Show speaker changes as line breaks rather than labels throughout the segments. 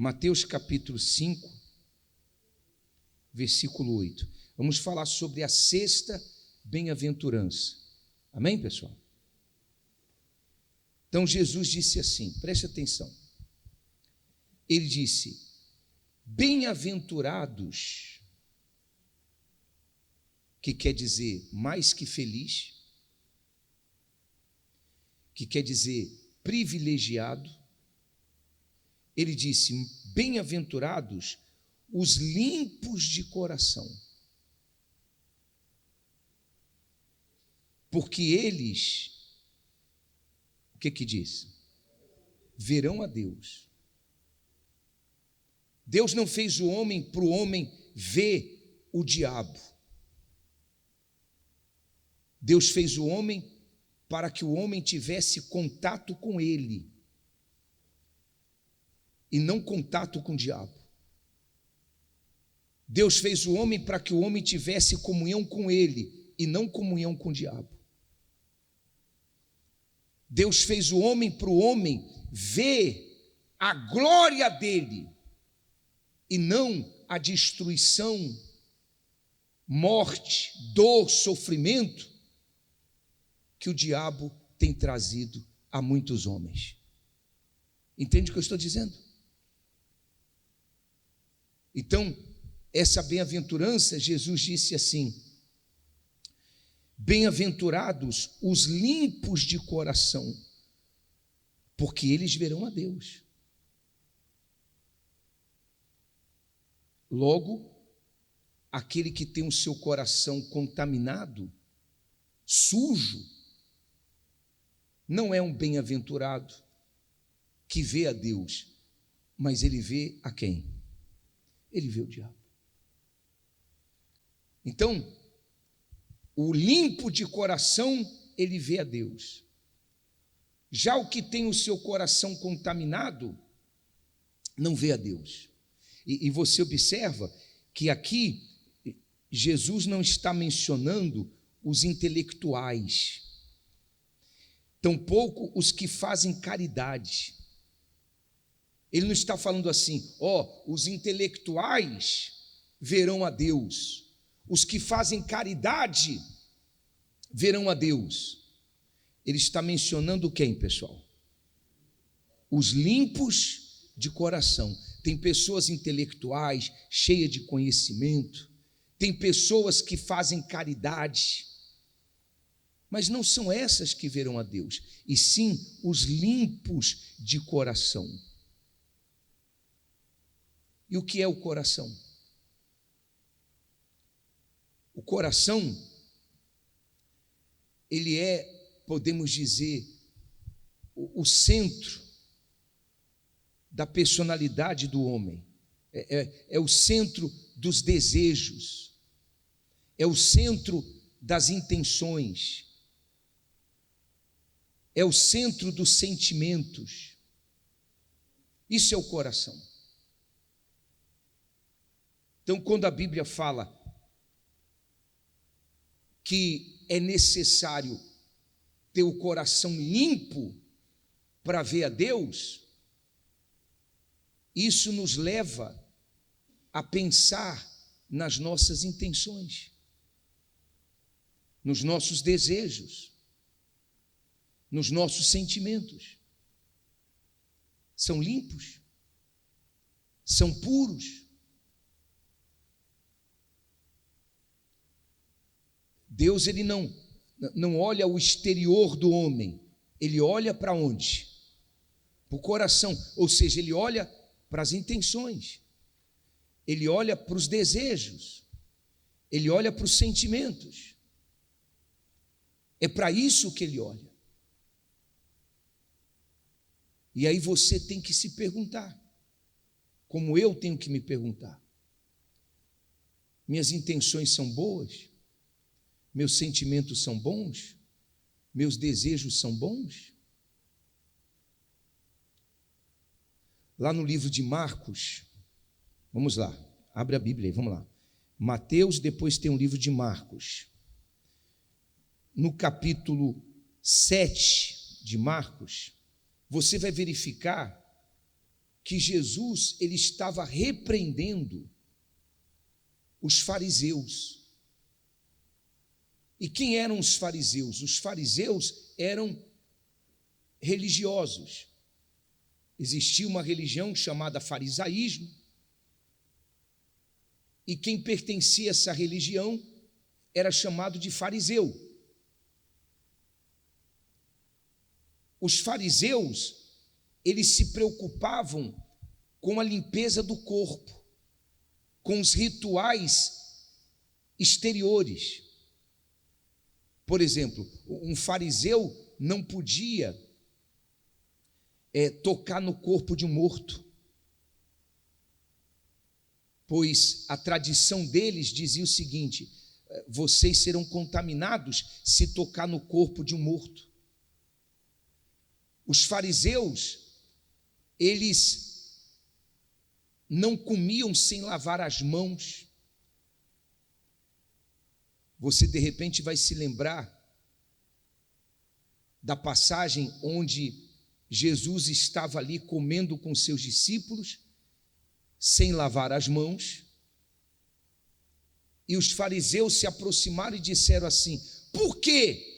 Mateus capítulo 5, versículo 8. Vamos falar sobre a sexta bem-aventurança. Amém, pessoal? Então Jesus disse assim, preste atenção. Ele disse: bem-aventurados, que quer dizer mais que feliz, que quer dizer privilegiado. Ele disse: bem-aventurados os limpos de coração, porque eles, o que diz? Verão a Deus. Deus não fez o homem para o homem ver o diabo. Deus fez o homem para que o homem tivesse contato com ele e não contato com o diabo. Deus fez o homem para que o homem tivesse comunhão com ele e não comunhão com o diabo. Deus fez o homem para o homem ver a glória dele e não a destruição, morte, dor, sofrimento que o diabo tem trazido a muitos homens. Entende o que eu estou dizendo? Então, essa bem-aventurança, Jesus disse assim: bem-aventurados os limpos de coração, porque eles verão a Deus. Logo, aquele que tem o seu coração contaminado, sujo, não é um bem-aventurado que vê a Deus, mas ele vê a quem? Ele vê o diabo. Então, o limpo de coração, ele vê a Deus. Já o que tem o seu coração contaminado, não vê a Deus. E você observa que aqui, Jesus não está mencionando os intelectuais, tampouco os que fazem caridade. Ele não está falando assim, os intelectuais verão a Deus, os que fazem caridade verão a Deus. Ele está mencionando quem, pessoal? Os limpos de coração. Tem pessoas intelectuais, cheias de conhecimento, tem pessoas que fazem caridade, mas não são essas que verão a Deus, e sim os limpos de coração. E o que é o coração? O coração, ele é, podemos dizer, o centro da personalidade do homem, é o centro dos desejos, é o centro das intenções, é o centro dos sentimentos. Isso é o coração. Então, quando a Bíblia fala que é necessário ter o coração limpo para ver a Deus, isso nos leva a pensar nas nossas intenções, nos nossos desejos, nos nossos sentimentos. São limpos, são puros. Deus, ele não olha o exterior do homem, ele olha para onde? Para o coração, ou seja, ele olha para as intenções, ele olha para os desejos, ele olha para os sentimentos. É para isso que ele olha. E aí você tem que se perguntar, como eu tenho que me perguntar: minhas intenções são boas? Meus sentimentos são bons? Meus desejos são bons? Lá no livro de Marcos, vamos lá, abre a Bíblia aí, vamos lá. Mateus, depois tem o livro de Marcos. No capítulo 7 de Marcos, você vai verificar que Jesus ele estava repreendendo os fariseus. E quem eram os fariseus? Os fariseus eram religiosos. Existia uma religião chamada farisaísmo, e quem pertencia a essa religião era chamado de fariseu. Os fariseus, eles se preocupavam com a limpeza do corpo, com os rituais exteriores. Por exemplo, um fariseu não podia tocar no corpo de um morto, pois a tradição deles dizia o seguinte: vocês serão contaminados se tocar no corpo de um morto. Os fariseus, eles não comiam sem lavar as mãos. Você de repente vai se lembrar da passagem onde Jesus estava ali comendo com seus discípulos, sem lavar as mãos, e os fariseus se aproximaram e disseram assim: por que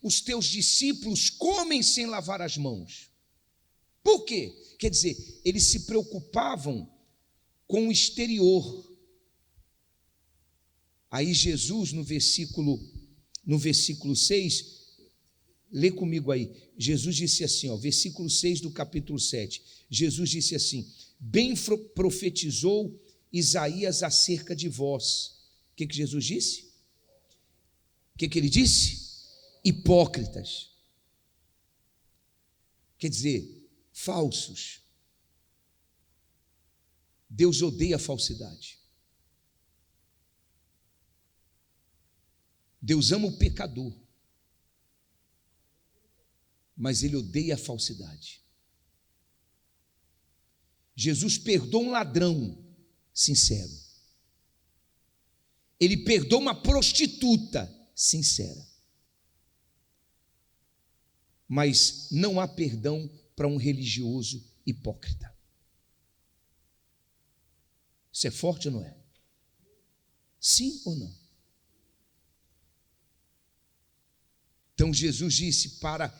os teus discípulos comem sem lavar as mãos? Por quê? Quer dizer, eles se preocupavam com o exterior. Aí Jesus, no versículo 6, lê comigo aí, Jesus disse assim, versículo 6 do capítulo 7, Jesus disse assim: bem profetizou Isaías acerca de vós. O que Jesus disse? O que ele disse? Hipócritas. Quer dizer, falsos. Deus odeia a falsidade. Deus ama o pecador, mas Ele odeia a falsidade. Jesus perdoa um ladrão sincero. Ele perdoa uma prostituta sincera. Mas não há perdão para um religioso hipócrita. Isso é forte ou não é? Sim ou não? Então Jesus disse para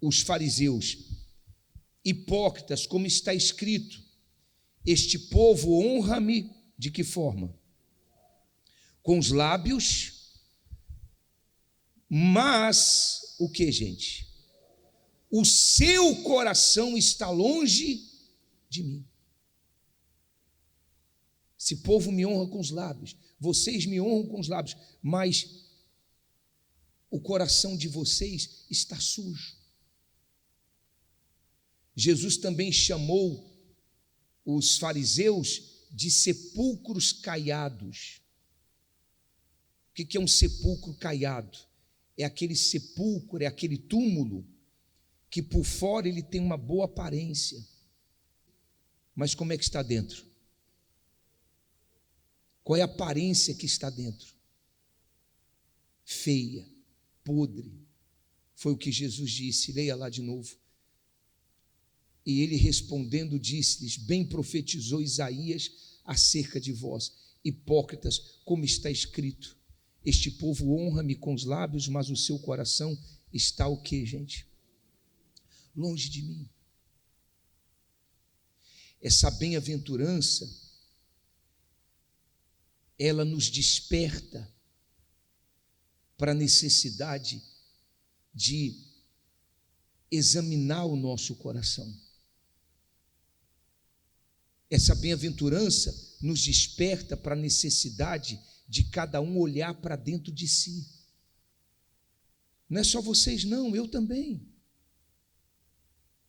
os fariseus: hipócritas, como está escrito, este povo honra-me de que forma? Com os lábios, mas o que, gente? O seu coração está longe de mim. Esse povo me honra com os lábios, vocês me honram com os lábios, mas o coração de vocês está sujo. Jesus também chamou os fariseus de sepulcros caiados. O que é um sepulcro caiado? É aquele sepulcro, é aquele túmulo que por fora ele tem uma boa aparência, mas como é que está dentro? Qual é a aparência que está dentro? Feia, podre. Foi o que Jesus disse. Leia lá de novo. E ele respondendo disse-lhes: bem profetizou Isaías acerca de vós, hipócritas, como está escrito, este povo honra-me com os lábios, mas o seu coração está o quê, gente? Longe de mim. Essa bem-aventurança, ela nos desperta para a necessidade de examinar o nosso coração. Essa bem-aventurança nos desperta para a necessidade de cada um olhar para dentro de si. Não é só vocês não, eu também.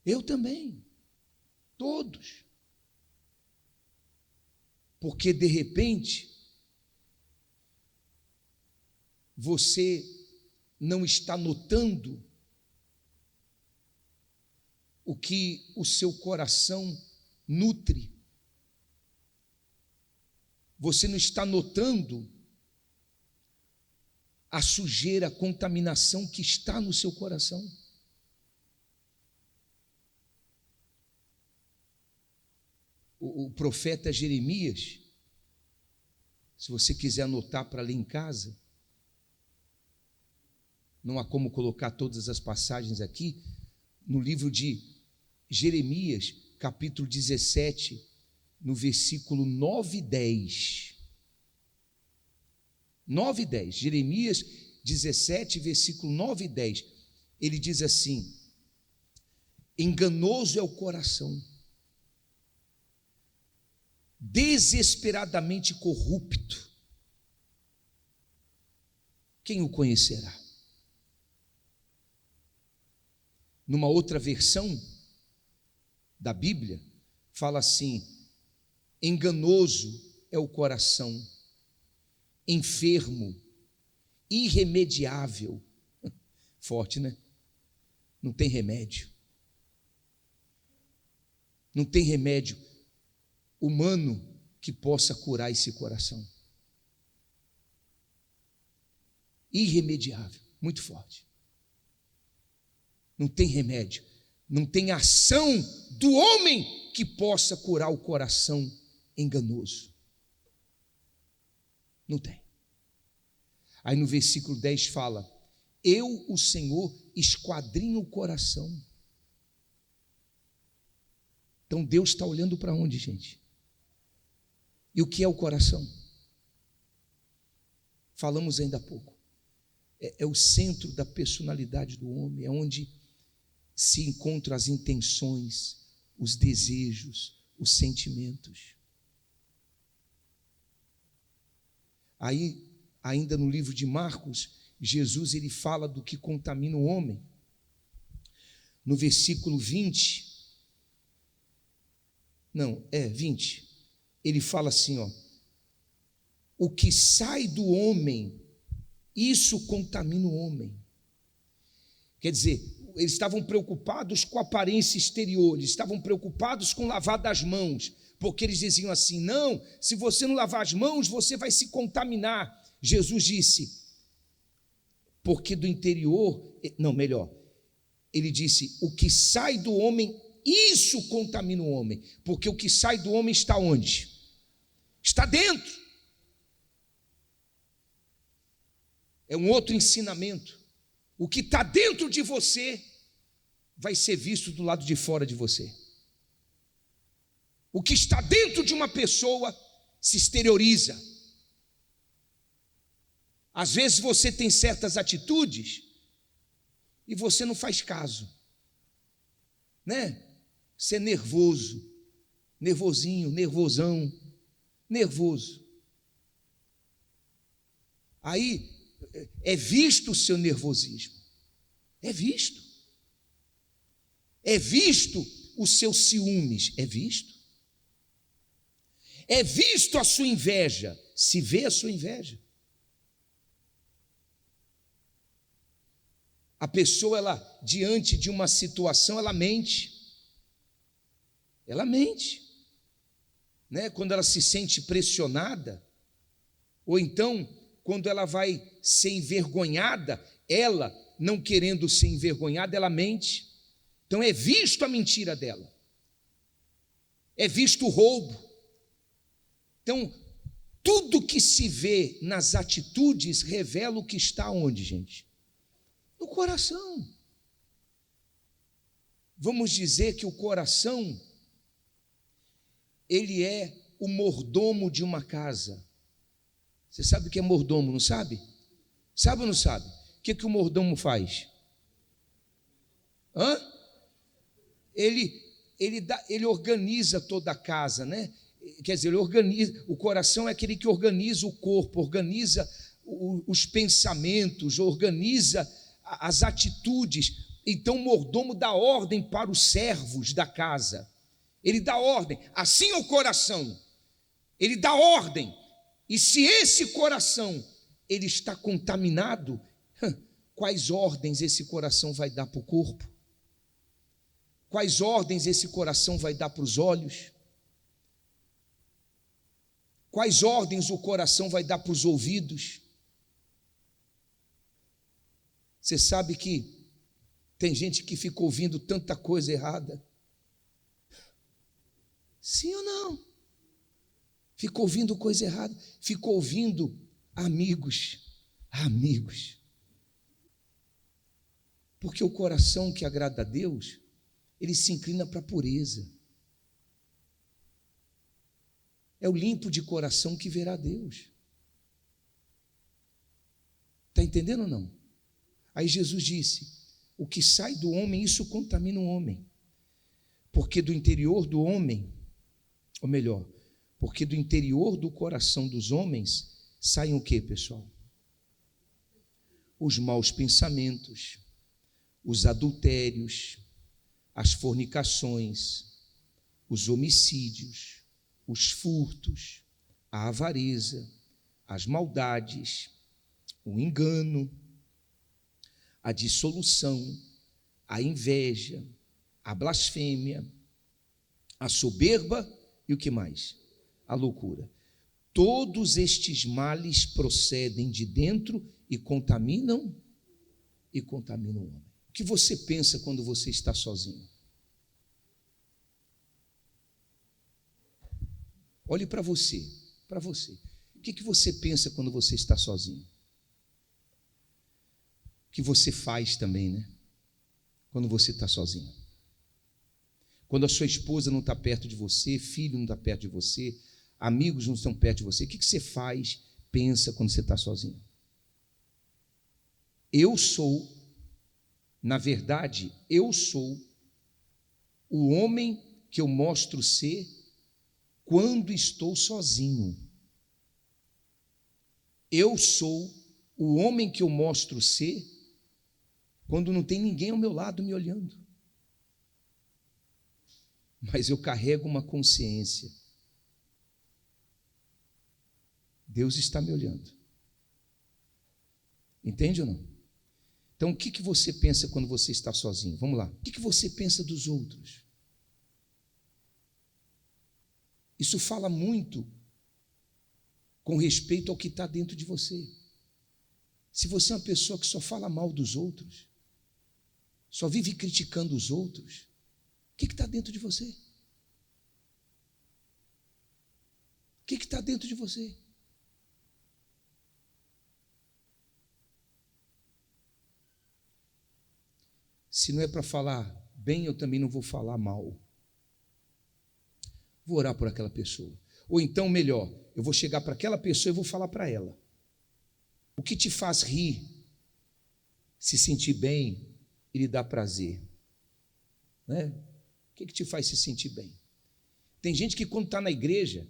Eu também. Todos. Porque de repente você não está notando o que o seu coração nutre. Você não está notando a sujeira, a contaminação que está no seu coração. o profeta Jeremias, se você quiser anotar para ler em casa, não há como colocar todas as passagens aqui, no livro de Jeremias, capítulo 17, no versículo 9 e 10. 9 e 10, Jeremias 17, versículo 9 e 10, ele diz assim: enganoso é o coração, desesperadamente corrupto, quem o conhecerá? Numa outra versão da Bíblia, fala assim: enganoso é o coração, enfermo, irremediável. Forte, né? Não tem remédio. Não tem remédio humano que possa curar esse coração. Irremediável, muito forte. Não tem remédio, não tem ação do homem que possa curar o coração enganoso. Não tem. Aí no versículo 10 fala: eu, o Senhor, esquadrinho o coração. Então Deus está olhando para onde, gente? E o que é o coração? Falamos ainda há pouco. É o centro da personalidade do homem, é onde se encontram as intenções, os desejos, os sentimentos. Aí, ainda no livro de Marcos, Jesus ele fala do que contamina o homem. No versículo 20, 20, ele fala assim, o que sai do homem, isso contamina o homem. Quer dizer, eles estavam preocupados com a aparência exterior, eles estavam preocupados com lavar das mãos, porque eles diziam assim: não, se você não lavar as mãos, você vai se contaminar. Jesus disse, porque do interior, ele disse, o que sai do homem, isso contamina o homem, porque o que sai do homem está onde? Está dentro. É um outro ensinamento. O que está dentro de você vai ser visto do lado de fora de você. O que está dentro de uma pessoa se exterioriza. Às vezes você tem certas atitudes e você não faz caso, né? Você é nervoso, nervosinho, nervosão, nervoso. Aí é visto o seu nervosismo, é visto. É visto os seus ciúmes, é visto. É visto a sua inveja, se vê a sua inveja. A pessoa, ela, diante de uma situação, ela mente. Ela mente, né? Quando ela se sente pressionada, ou então, quando ela vai ser envergonhada, ela, não querendo ser envergonhada, ela mente. Então é visto a mentira dela, é visto o roubo. Então, tudo que se vê nas atitudes revela o que está onde, gente? No coração. Vamos dizer que o coração, ele é o mordomo de uma casa. Você sabe o que é mordomo, não sabe? Sabe ou não sabe? O que o mordomo faz? Ele organiza toda a casa, né? Quer dizer, ele organiza, o coração é aquele que organiza o corpo, organiza os pensamentos, organiza as atitudes. Então o mordomo dá ordem para os servos da casa. Ele dá ordem, assim é o coração. Ele dá ordem. E se esse coração ele está contaminado, quais ordens esse coração vai dar para o corpo? Quais ordens esse coração vai dar para os olhos? Quais ordens o coração vai dar para os ouvidos? Você sabe que tem gente que fica ouvindo tanta coisa errada. Sim ou não? Ficou ouvindo coisa errada, ficou ouvindo amigos. Porque o coração que agrada a Deus, ele se inclina para a pureza. É o limpo de coração que verá Deus. Está entendendo ou não? Aí Jesus disse: o que sai do homem, isso contamina o homem. Porque do interior do homem, ou melhor, porque do interior do coração dos homens saem o que, pessoal? Os maus pensamentos, os adultérios, as fornicações, os homicídios, os furtos, a avareza, as maldades, o engano, a dissolução, a inveja, a blasfêmia, a soberba e o que mais? A loucura. Todos estes males procedem de dentro e contaminam o homem. O que você pensa quando você está sozinho? Olhe para você. O que você pensa quando você está sozinho? O que você faz também, né? Quando você está sozinho. Quando a sua esposa não está perto de você, filho não está perto de você, amigos não estão perto de você, o que você faz, pensa quando você está sozinho? Na verdade, eu sou o homem que eu mostro ser quando estou sozinho. Eu sou o homem que eu mostro ser quando não tem ninguém ao meu lado me olhando. Mas eu carrego uma consciência. Deus está me olhando. Entende ou não? Então, o que você pensa quando você está sozinho? Vamos lá. O que você pensa dos outros? Isso fala muito com respeito ao que está dentro de você. Se você é uma pessoa que só fala mal dos outros, só vive criticando os outros, o que está dentro de você? O que está dentro de você? Se não é para falar bem, eu também não vou falar mal. Vou orar por aquela pessoa. Ou então, melhor, eu vou chegar para aquela pessoa e vou falar para ela. O que te faz rir, se sentir bem e lhe dar prazer? Né? O que te faz se sentir bem? Tem gente que quando está na igreja,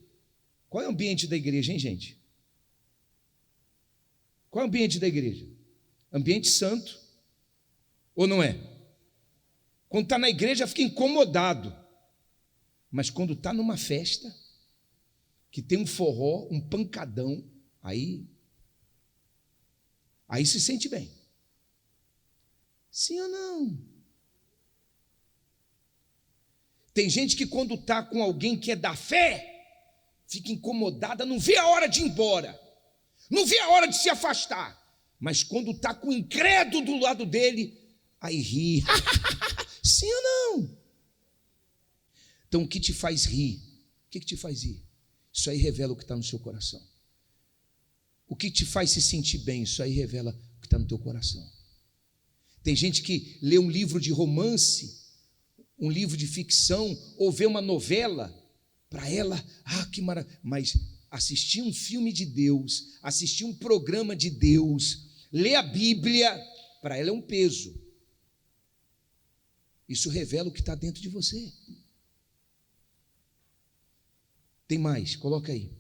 qual é o ambiente da igreja, hein, gente? Qual é o ambiente da igreja? Ambiente santo, ou não é? Quando está na igreja fica incomodado, mas quando está numa festa, que tem um forró, um pancadão, aí se sente bem. Sim ou não? Tem gente que quando está com alguém que é da fé, fica incomodada, não vê a hora de ir embora, não vê a hora de se afastar, mas quando está com o incrédulo do lado dele, aí ri. Sim ou não? Então o que te faz rir? O que te faz rir? Isso aí revela o que está no seu coração. O que te faz se sentir bem? Isso aí revela o que está no teu coração. Tem gente que lê um livro de romance, um livro de ficção, ou vê uma novela, para ela, que maravilha, mas assistir um filme de Deus, assistir um programa de Deus, ler a Bíblia, para ela é um peso. Isso revela o que está dentro de você. Tem mais, coloca aí.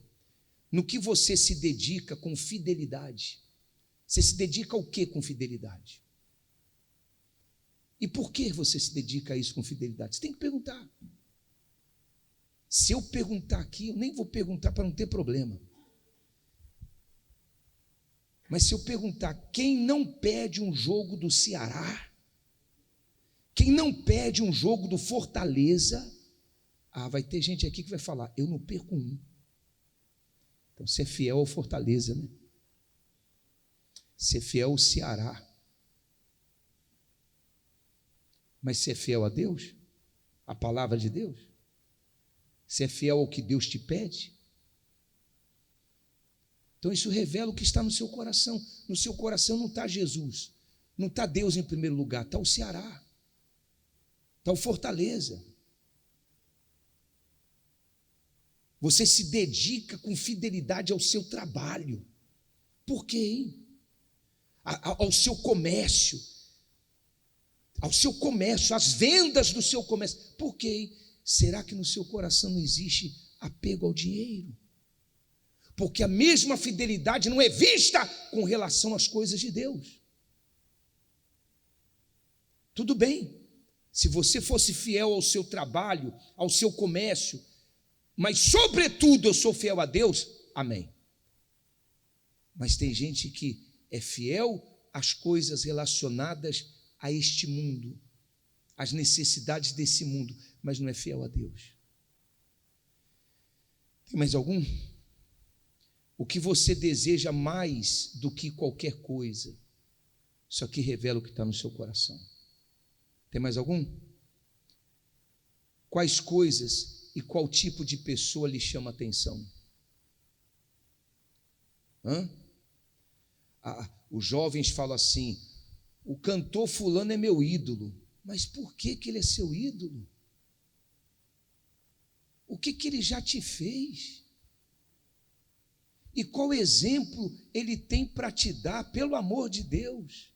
No que você se dedica com fidelidade? Você se dedica ao que com fidelidade? E por que você se dedica a isso com fidelidade? Você tem que perguntar. Se eu perguntar aqui, eu nem vou perguntar para não ter problema. Mas se eu perguntar, quem não perde um jogo do Ceará? Quem não perde um jogo do Fortaleza? Vai ter gente aqui que vai falar, eu não perco um. Então, ser fiel ao Fortaleza, né? Ser fiel ao Ceará. Mas ser fiel a Deus? A palavra de Deus? Você é fiel ao que Deus te pede? Então isso revela o que está no seu coração. No seu coração não está Jesus, não está Deus em primeiro lugar, está o Ceará, está o Fortaleza. Você se dedica com fidelidade ao seu trabalho. Por quê, hein? Ao seu comércio, às vendas do seu comércio. Por quê, hein? Será que no seu coração não existe apego ao dinheiro? Porque a mesma fidelidade não é vista com relação às coisas de Deus. Tudo bem, se você fosse fiel ao seu trabalho, ao seu comércio, mas sobretudo eu sou fiel a Deus, amém. Mas tem gente que é fiel às coisas relacionadas a este mundo, às necessidades desse mundo, mas não é fiel a Deus. Tem mais algum? O que você deseja mais do que qualquer coisa, isso aqui revela o que está no seu coração. Tem mais algum? Quais coisas e qual tipo de pessoa lhe chama a atenção? Os jovens falam assim: o cantor fulano é meu ídolo. Mas por que ele é seu ídolo? O que ele já te fez? E qual exemplo ele tem para te dar, pelo amor de Deus?